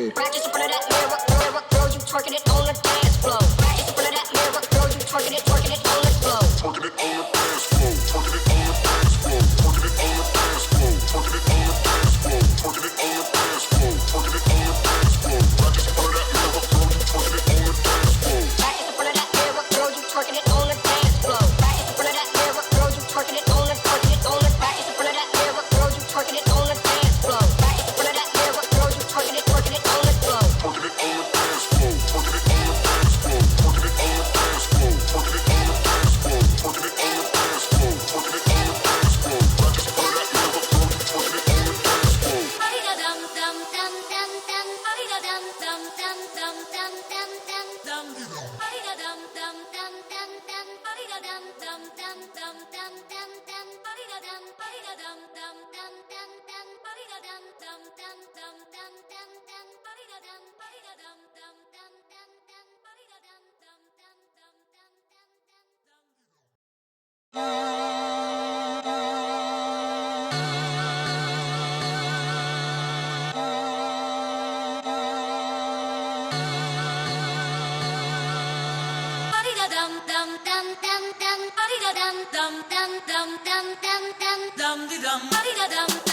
me. Just in front of that mirror, girl, you twerking it on the dance floor. Just in front of that mirror, girl, you twerking it on the floor. Twerking it on the dance floor, twerking it on the dance floor, twerking it on the dance floor, twerking it on the dance floor, twerking it on the dance floor, twerking it on the dance floor. Just in front of that mirror, girl, you twerking it on the dance floor. Just in front of that mirror, girl, you twerking it on the dance floor. Just in front of that mirror, girl, you twerking it on the, twerking it on the. Just in front of that mirror, girl, you twerking it on the dance floor. Just in front of that mirror, girl, you twerking it on the floor. Twerking it on the dance floor, twerking it on the dance floor, twerking it on the dance floor, twerking it on the dance floor, twerking it on the dance floor, twerking it on the dance floor. Just in front of that mirror, girl, you twerking it on the dance floor. Dum dum dum dum dum, dum dum dum dum dum dum dum dum. Dum dum dum dum dum, dum dum dum dum dum dum dum. Dum dum dum dum dum dum, dum dum dum dum dum dum dum. Dum dum dum dum dum dum, dum dum dum dum dum dum dum dum dum dum dum dum dum dum dum dum dum.